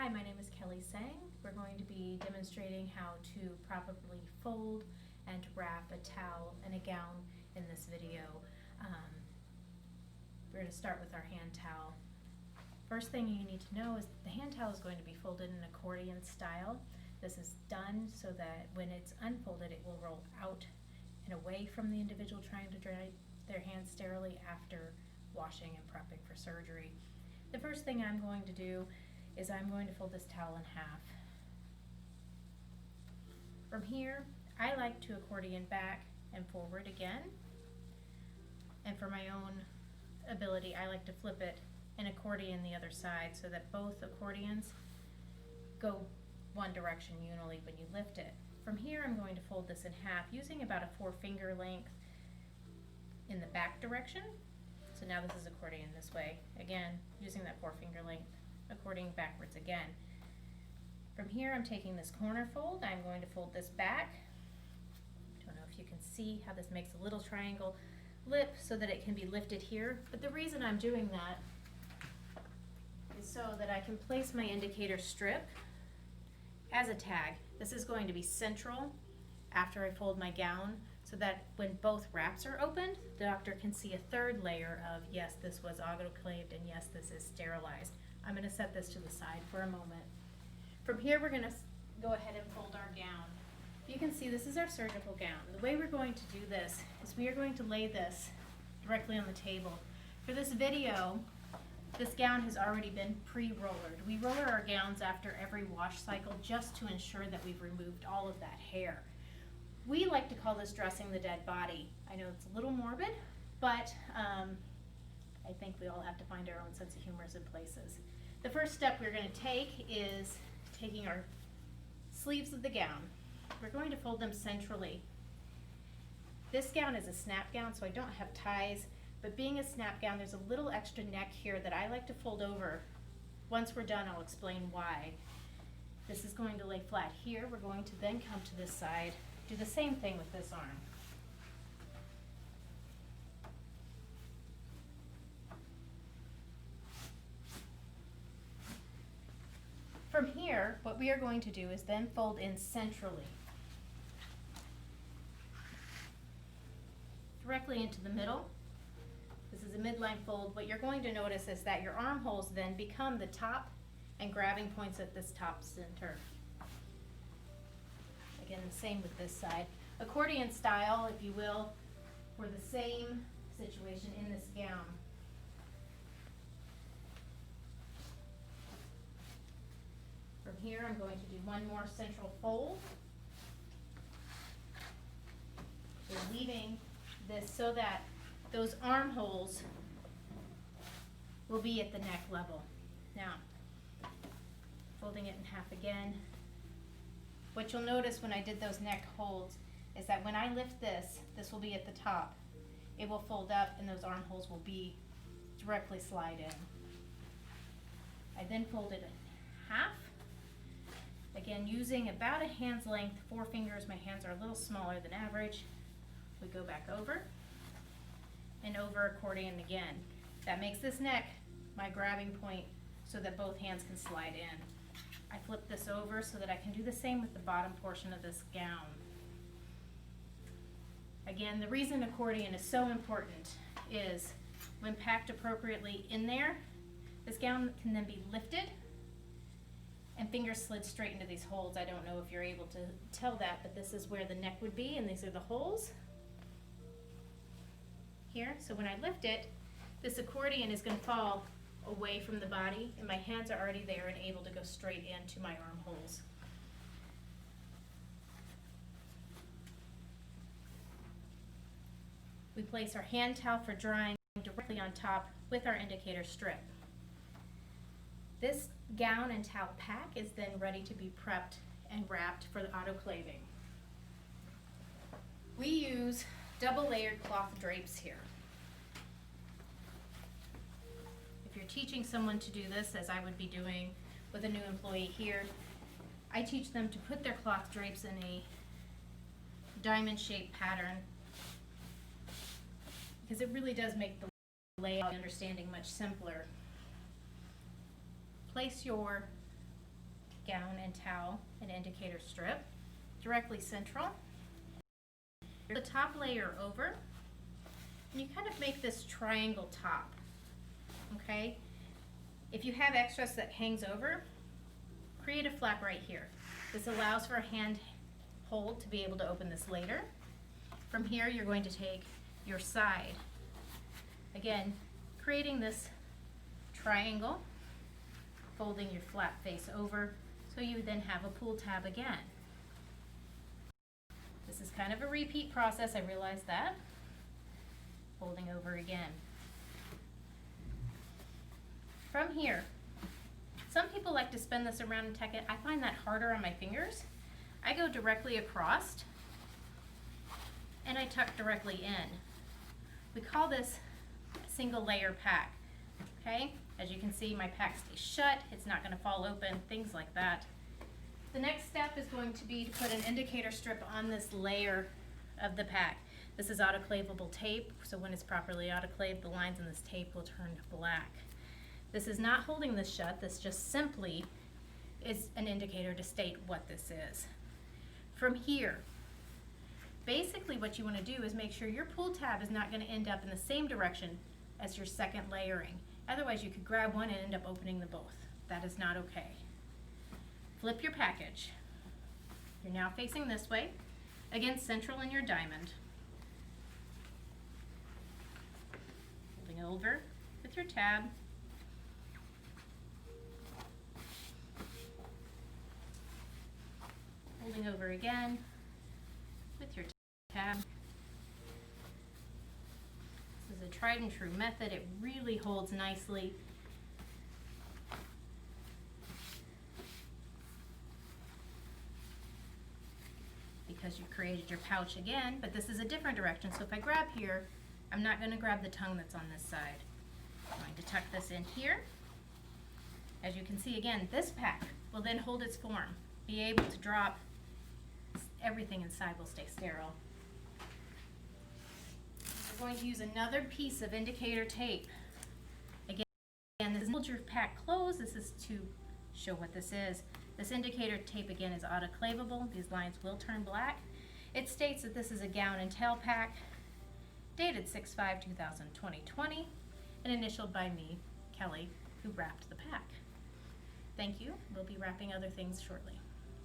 Hi, my name is Kelly Sang. We're going to be demonstrating how to properly fold and wrap a towel and a gown in this video. We're going to start with our hand towel. First thing you need to know is the hand towel is going to be folded in accordion style. This is done so that when it's unfolded it will roll out and away from the individual trying to dry their hands sterilely after washing and prepping for surgery. The first thing I'm going to do is I'm going to fold this towel in half. From here, I like to accordion back and forward again. And for my own ability, I like to flip it and accordion the other side so that both accordions go one direction unally when you lift it. From here, I'm going to fold this in half using about a 4-finger length in the back direction. So now this is accordion this way. Again, using that 4-finger length, accordion backwards again. From here, I'm taking this corner fold. I'm going to fold this back. Don't know if you can see how this makes a little triangle lip so that it can be lifted here. But the reason I'm doing that is so that I can place my indicator strip as a tag. This is going to be central after I fold my gown so that when both wraps are opened, the doctor can see a third layer of, yes, this was autoclaved and yes, this is sterilized. I'm going to set this to the side for a moment. From here, we're going to go ahead and fold our gown. You can see this is our surgical gown. The way we're going to do this is we are going to lay this directly on the table. For this video, this gown has already been pre-rollered. We roller our gowns after every wash cycle just to ensure that we've removed all of that hair. We like to call this dressing the dead body. I know it's a little morbid, but I think we all have to find our own sense of humor in places. The first step we're going to take is taking our sleeves of the gown. We're going to fold them centrally. This gown is a snap gown, so I don't have ties, but being a snap gown, there's a little extra neck here that I like to fold over. Once we're done, I'll explain why. This is going to lay flat here. We're going to then come to this side, do the same thing with this arm. From here, what we are going to do is then fold in centrally. Directly into the middle. This is a midline fold. What you're going to notice is that your armholes then become the top and grabbing points at this top center. Again, the same with this side. Accordion style, if you will, for the same situation in this gown. From here, I'm going to do one more central fold. We're leaving this so that those armholes will be at the neck level. Now, folding it in half again. What you'll notice when I did those neck holds is that when I lift this, this will be at the top. It will fold up and those armholes will be directly slide in. I then fold it in half. Again, using about a hand's length, 4 fingers. My hands are a little smaller than average. We go back over and over accordion again. That makes this neck my grabbing point so that both hands can slide in. I flip this over so that I can do the same with the bottom portion of this gown. Again, the reason accordion is so important is when packed appropriately in there, this gown can then be lifted and fingers slid straight into these holes. I don't know if you're able to tell that, but this is where the neck would be, and these are the holes here. So when I lift it, this accordion is going to fall away from the body, and my hands are already there and able to go straight into my armholes. We place our hand towel for drying directly on top with our indicator strip. This gown and towel pack is then ready to be prepped and wrapped for the autoclaving. We use double layered cloth drapes here. If you're teaching someone to do this, as I would be doing with a new employee here, I teach them to put their cloth drapes in a diamond shaped pattern because it really does make the layout understanding much simpler. Place your gown and towel and indicator strip directly central. The top layer over, and you kind of make this triangle top, okay? If you have extras that hangs over, create a flap right here. This allows for a hand hold to be able to open this later. From here, you're going to take your side. Again, creating this triangle, folding your flap face over, so you then have a pull tab again. This is kind of a repeat process, I realize that. Folding over again. From here, some people like to spin this around and tuck it. I find that harder on my fingers. I go directly across and I tuck directly in. We call this a single layer pack, okay? As you can see, my pack stays shut, it's not gonna fall open, things like that. The next step is going to be to put an indicator strip on this layer of the pack. This is autoclavable tape, so when it's properly autoclaved, the lines in this tape will turn black. This is not holding this shut, this just simply is an indicator to state what this is. From here, basically what you want to do is make sure your pull tab is not going to end up in the same direction as your second layering. Otherwise you could grab one and end up opening the both. That is not okay. Flip your package. You're now facing this way. Again, central in your diamond. Folding over with your tab. Folding over again with your tab. This is a tried and true method. It really holds nicely. Because you created your pouch again, but this is a different direction. So if I grab here, I'm not going to grab the tongue that's on this side. I'm going to tuck this in here. As you can see again, this pack will then hold its form, be able to drop. Everything inside will stay sterile. We're going to use another piece of indicator tape. Again, this is to hold your pack closed. This is to show what this is. This indicator tape again is autoclavable. These lines will turn black. It states that this is a gown and tail pack dated 6/5/2020 and initialed by me, Kelly, who wrapped the pack. Thank you. We'll be wrapping other things shortly.